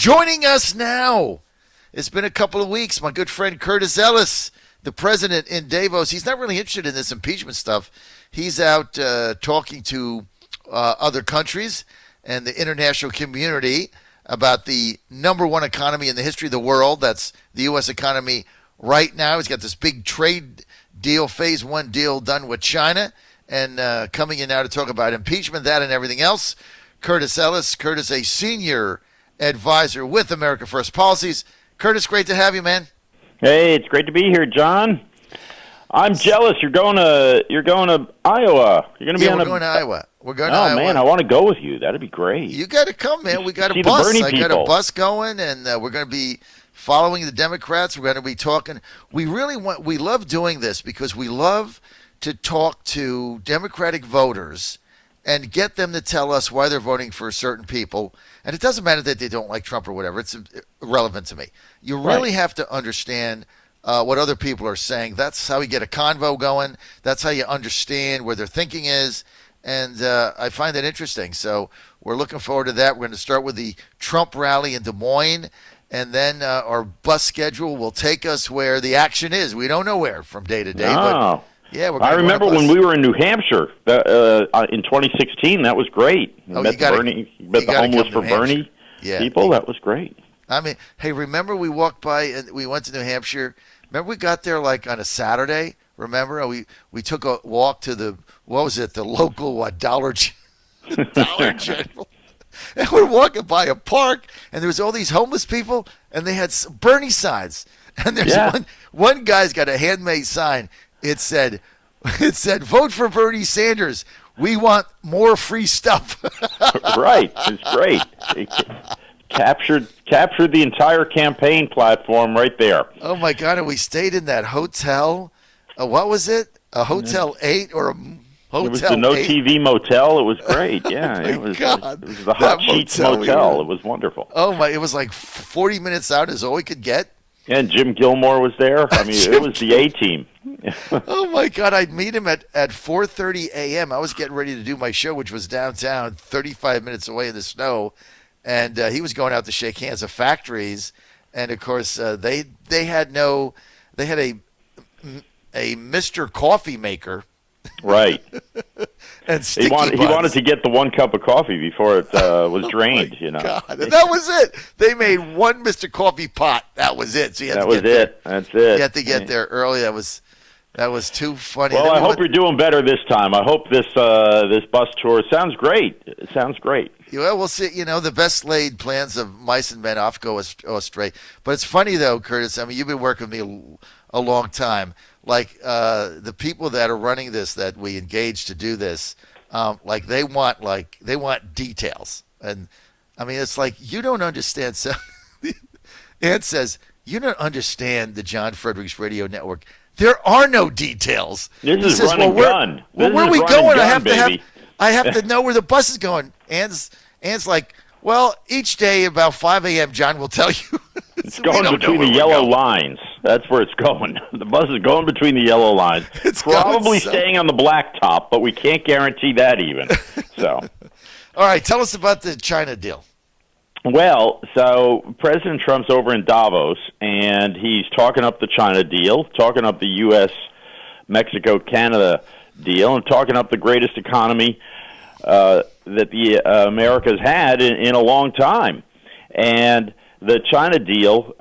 Joining us now, it's been a couple of weeks, my good friend Curtis Ellis, the president in Davos. He's not really interested in this impeachment stuff. He's out talking to other countries and the international community about the number one economy in the history of the world. That's the U.S. economy right now. He's got this big trade deal, phase one deal done with China, and coming in now to talk about impeachment, that and everything else. Curtis Ellis. Curtis, a senior advisor with America First Policies. Curtis, great to have you, man. Hey, it's great to be here, John. I'm jealous. You're going to Iowa. You're going to be on we're going to Iowa. We're going to Iowa. Iowa. Oh man, I want to go with you. That'd be great. You got to come, man. We got a See bus. the Bernie I got people. a bus going, and we're going to be following the Democrats. We're going to be talking. We love doing this because we love to talk to Democratic voters and get them to tell us why they're voting for certain people. And it doesn't matter that they don't like Trump or whatever. It's irrelevant to me. You really have to understand what other people are saying. That's how you get a convo going. That's how you understand where their thinking is. And I find that interesting. So we're looking forward to that. We're going to start with the Trump rally in Des Moines. And then our bus schedule will take us where the action is. We don't know where from day to day. No. But yeah, I remember when we were in New Hampshire in 2016. That was great. Met the homeless for Bernie people. That was great. I mean, hey, remember we walked by and we went to New Hampshire. Remember we got there like on a Saturday. Remember we took a walk to the local Dollar General, and we're walking by a park, and there was all these homeless people, and they had Bernie signs, and there's one guy's got a handmade sign. It said, vote for Bernie Sanders. We want more free stuff. Right. It's great. It captured the entire campaign platform right there. Oh, my God. And we stayed in that hotel. What was it? A Hotel 8 or a Hotel 8? It was the No TV Motel. It was great. Yeah. Oh, it was the that Hot Sheets Motel. It was wonderful. Oh, my. It was like 40 minutes out is all we could get. And Jim Gilmore was there. I mean, it was the A-team. Oh, my God. I'd meet him at 4:30 a.m. I was getting ready to do my show, which was downtown, 35 minutes away in the snow. And he was going out to shake hands of factories. And, of course, they had a Mr. Coffee Maker. Right. And he wanted to get the one cup of coffee before it was drained, God. And that was it. They made one Mr. Coffee pot. That was it. So That's it. You had to get there early. That was too funny. Well, I hope you're doing better this time. I hope this bus tour sounds great. It sounds great. Well, we'll see. The best laid plans of mice and men oft go astray. But it's funny, though, Curtis. I mean, you've been working with me a long time. Like the people that are running this, that we engage to do this, they want details. And I mean, it's like you don't understand. So Ann says you don't understand the John Fredericks Radio Network. There are no details. This is run and gun. Well, where are we going? I have to know where the bus is going. Ann's like, well, each day about 5 a.m., John will tell you. It's going between the yellow lines. That's where it's going. The bus is going between the yellow lines. It's probably staying on the blacktop, but we can't guarantee that even. So, all right, tell us about the China deal. Well, so President Trump's over in Davos, and he's talking up the China deal, talking up the U.S., Mexico, Canada deal, and talking up the greatest economy that the America's had in a long time. And the China deal,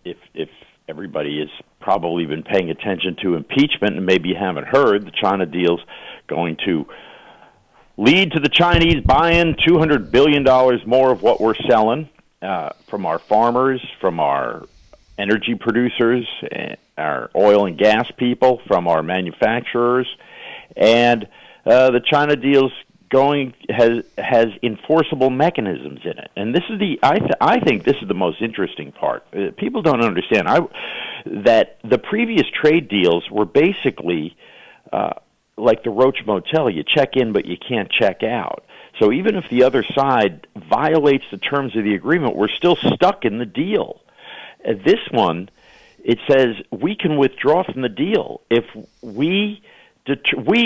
if everybody has probably been paying attention to impeachment and maybe you haven't heard, the China deal's going to lead to the Chinese buying $200 billion more of what we're selling from our farmers, from our energy producers, our oil and gas people, from our manufacturers. And the China deal's has enforceable mechanisms in it, and this is I think this is the most interesting part. People don't understand that the previous trade deals were basically like the Roach Motel. You check in, but you can't check out. So even if the other side violates the terms of the agreement, we're still stuck in the deal. This one, it says we can withdraw from the deal if we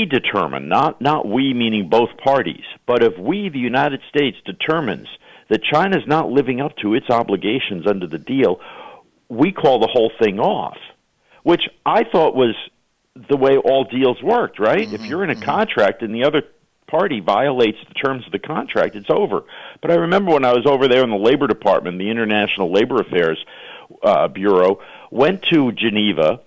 determine, not we meaning both parties, but if we, the United States, determines that China's not living up to its obligations under the deal, we call the whole thing off, which I thought was the way all deals worked, right? If you're in a contract and the other party violates the terms of the contract, it's over. But I remember when I was over there in the Labor Department, the International Labor Affairs Bureau, went to Geneva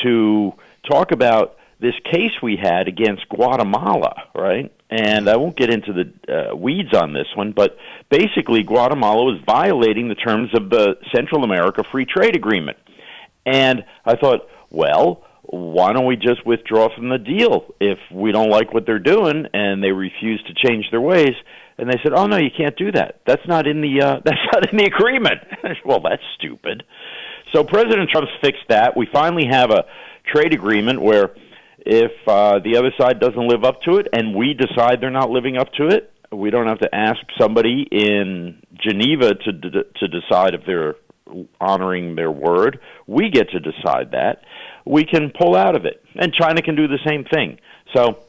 to talk about this case we had against Guatemala, right? And I won't get into the weeds on this one, but basically Guatemala was violating the terms of the Central America Free Trade Agreement. And I thought, well, why don't we just withdraw from the deal if we don't like what they're doing and they refuse to change their ways? And they said, "Oh no, you can't do that. That's not in the agreement." Well, that's stupid. So President Trump's fixed that. We finally have a trade agreement where if the other side doesn't live up to it and we decide they're not living up to it, we don't have to ask somebody in Geneva to decide if they're honoring their word. We get to decide that. We can pull out of it, and China can do the same thing. So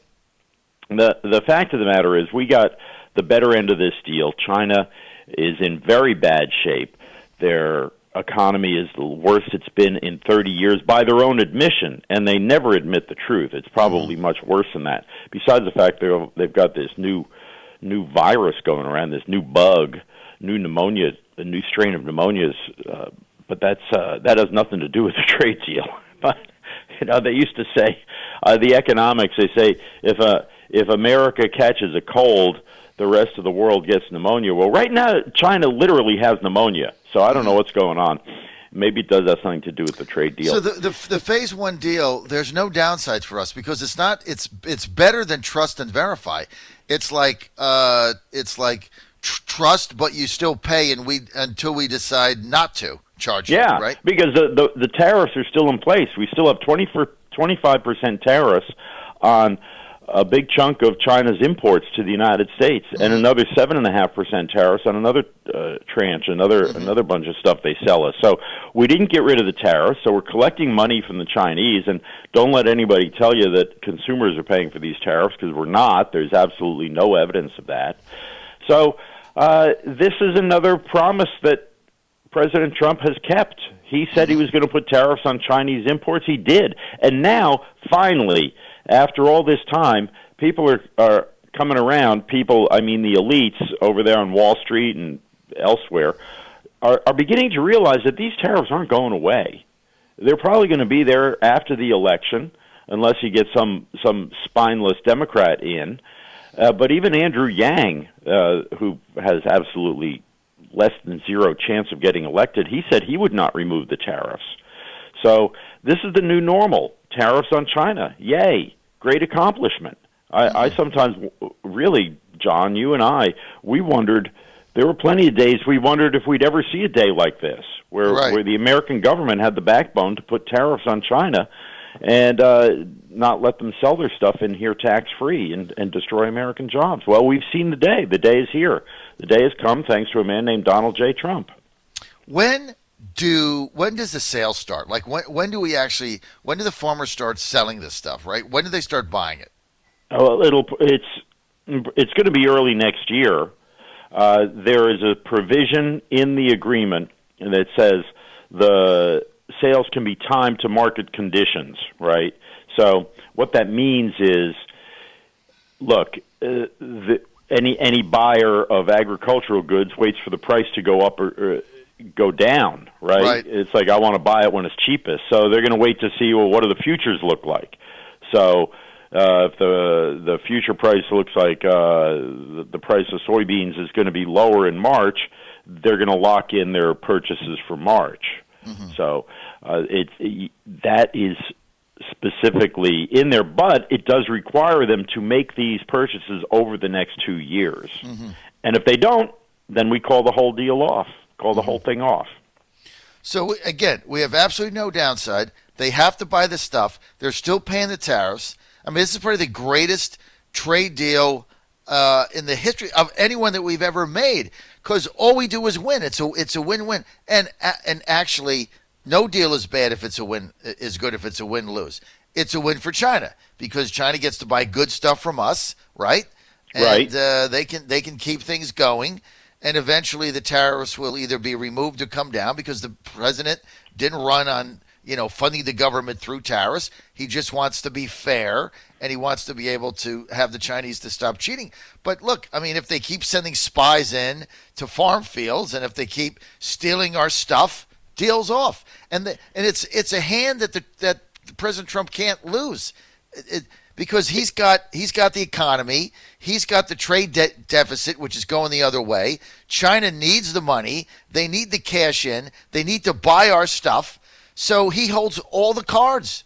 the fact of the matter is we got the better end of this deal. China is in very bad shape. Their economy is the worst it's been in 30 years by their own admission, and they never admit the truth. It's probably much worse than that. Besides the fact they've got this new virus going around, this new bug, new pneumonia, a new strain of pneumonias, but that has nothing to do with the trade deal. But they used to say the economics. They say if America catches a cold, the rest of the world gets pneumonia. Well, right now China literally has pneumonia, so I don't know what's going on. Maybe it does have something to do with the trade deal. So the phase one deal, there's no downsides for us because it's better than trust and verify. It's like trust, but you still pay, until we decide not to charge you, right? Because the tariffs are still in place. We still have 25% tariffs on a big chunk of China's imports to the United States, and another 7.5% tariffs on another tranche, another bunch of stuff they sell us. So we didn't get rid of the tariffs, so we're collecting money from the Chinese, and don't let anybody tell you that consumers are paying for these tariffs, because we're not. There's absolutely no evidence of that. So this is another promise that President Trump has kept. He said he was going to put tariffs on Chinese imports. He did. And now, finally, after all this time, people are coming around. People, I mean the elites over there on Wall Street and elsewhere, are beginning to realize that these tariffs aren't going away. They're probably going to be there after the election, unless you get some spineless Democrat in. But even Andrew Yang, who has absolutely less than zero chance of getting elected, he said he would not remove the tariffs. So this is the new normal. Tariffs on China. Yay. Great accomplishment. I sometimes, really, John, you and I, we wondered, there were plenty of days we wondered if we'd ever see a day like this, where the American government had the backbone to put tariffs on China and not let them sell their stuff in here tax-free and destroy American jobs. Well, we've seen the day. The day is here. The day has come thanks to a man named Donald J. Trump. When does the sale start? Like when do the farmers start selling this stuff, right? When do they start buying it? Oh, it's going to be early next year. There is a provision in the agreement that says the sales can be timed to market conditions, right? So what that means is, look, any buyer of agricultural goods waits for the price to go up or go down, right? It's like, I want to buy it when it's cheapest. So they're going to wait to see, well, what do the futures look like? So if the future price looks like the price of soybeans is going to be lower in March, they're going to lock in their purchases for March. So that is specifically in there, but it does require them to make these purchases over the next 2 years. And if they don't, then we call the whole deal off, call the whole thing off. So, again, we have absolutely no downside. They have to buy the stuff. They're still paying the tariffs. I mean, this is probably the greatest trade deal in the history of anyone that we've ever made, because all we do is win. It's a win-win. And actually, no deal is bad if it's a win, is good if it's a win-lose. It's a win for China because China gets to buy good stuff from us, right? And, they can keep things going, and eventually the tariffs will either be removed or come down because the president didn't run on funding the government through tariffs. He just wants to be fair, and he wants to be able to have the Chinese to stop cheating. But look, I mean, if they keep sending spies in to farm fields, and if they keep stealing our stuff, deal's off. And it's a hand that President Trump can't lose. Because he's got the economy, he's got the trade deficit, which is going the other way. China needs the money, they need the cash in, they need to buy our stuff. So he holds all the cards.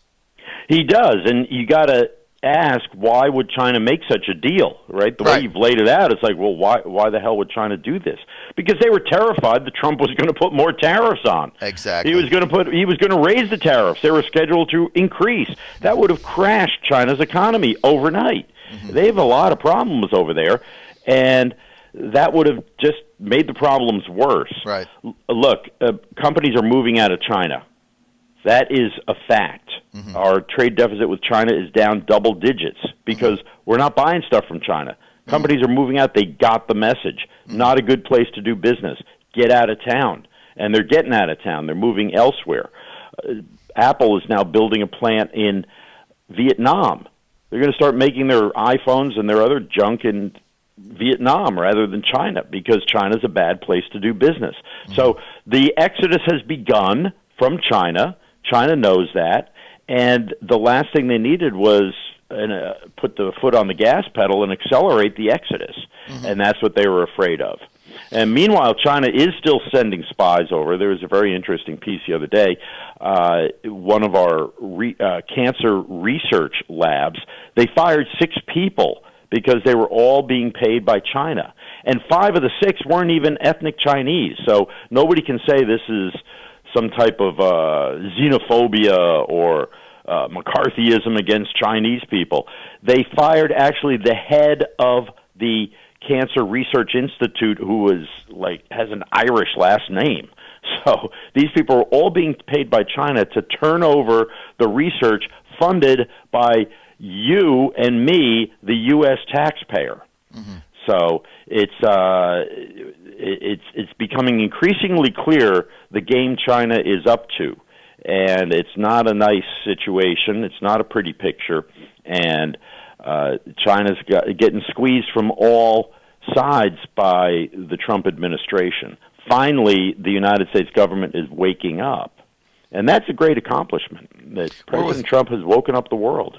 He does, and you got to ask, why would China make such a deal? Right? The way you've laid it out, it's like, well, why the hell would China do this? Because they were terrified that Trump was going to put more tariffs on. Exactly. He was going to raise the tariffs. They were scheduled to increase. That would have crashed China's economy overnight. Mm-hmm. They have a lot of problems over there, and that would have just made the problems worse. Right. Look, companies are moving out of China. That is a fact. Mm-hmm. Our trade deficit with China is down double digits because we're not buying stuff from China. Companies are moving out. They got the message. Not a good place to do business. Get out of town. And they're getting out of town. They're moving elsewhere. Apple is now building a plant in Vietnam. They're going to start making their iPhones and their other junk in Vietnam rather than China because China's a bad place to do business. Mm-hmm. So the exodus has begun from China. China knows that. And the last thing they needed was put the foot on the gas pedal and accelerate the exodus. Mm-hmm. And that's what they were afraid of. And meanwhile, China is still sending spies over. There was a very interesting piece the other day. One of our cancer research labs, they fired 6 people because they were all being paid by China. And 5 of the 6 weren't even ethnic Chinese. So nobody can say this is some type of xenophobia or McCarthyism against Chinese people. They fired actually the head of the Cancer Research Institute, who has an Irish last name. So these people are all being paid by China to turn over the research funded by you and me, the U.S. taxpayer. Mm-hmm. So it's becoming increasingly clear the game China is up to, and it's not a nice situation. It's not a pretty picture, and China's getting squeezed from all sides by the Trump administration. Finally, the United States government is waking up, and that's a great accomplishment that President Trump has woken up the world.